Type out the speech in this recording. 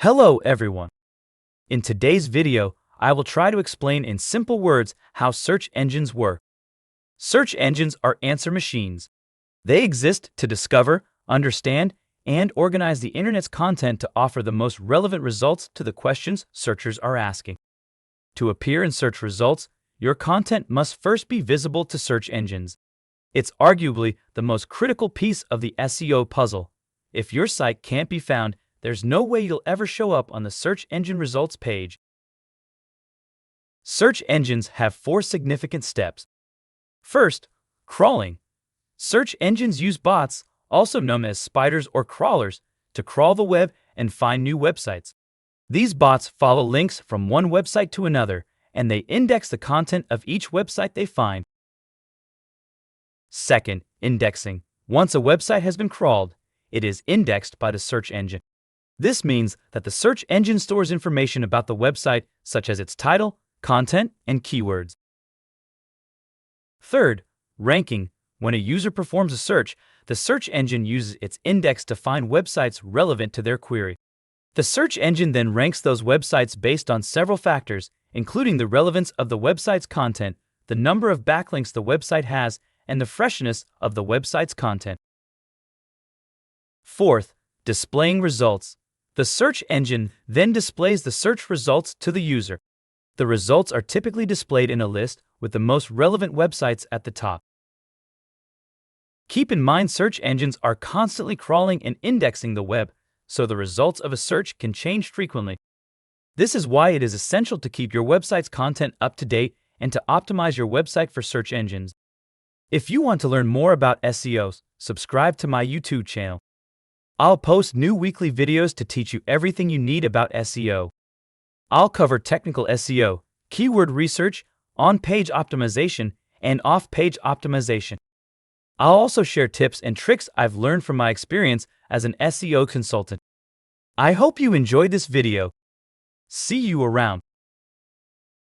Hello everyone. In today's video, I will try to explain in simple words how search engines work. Search engines are answer machines. They exist to discover, understand, and organize the internet's content to offer the most relevant results to the questions searchers are asking. To appear in search results, your content must first be visible to search engines. It's arguably the most critical piece of the SEO puzzle. If your site can't be found, there's no way you'll ever show up on the search engine results page. Search engines have 4 significant steps. First, crawling. Search engines use bots, also known as spiders or crawlers, to crawl the web and find new websites. These bots follow links from one website to another, and they index the content of each website they find. Second, indexing. Once a website has been crawled, it is indexed by the search engine. This means that the search engine stores information about the website, such as its title, content, and keywords. Third, ranking. When a user performs a search, the search engine uses its index to find websites relevant to their query. The search engine then ranks those websites based on several factors, including the relevance of the website's content, the number of backlinks the website has, and the freshness of the website's content. Fourth, displaying results. The search engine then displays the search results to the user. The results are typically displayed in a list with the most relevant websites at the top. Keep in mind, search engines are constantly crawling and indexing the web, so the results of a search can change frequently. This is why it is essential to keep your website's content up to date and to optimize your website for search engines. If you want to learn more about SEO, subscribe to my YouTube channel. I'll post new weekly videos to teach you everything you need about SEO. I'll cover technical SEO, keyword research, on-page optimization, and off-page optimization. I'll also share tips and tricks I've learned from my experience as an SEO consultant. I hope you enjoyed this video. See you around.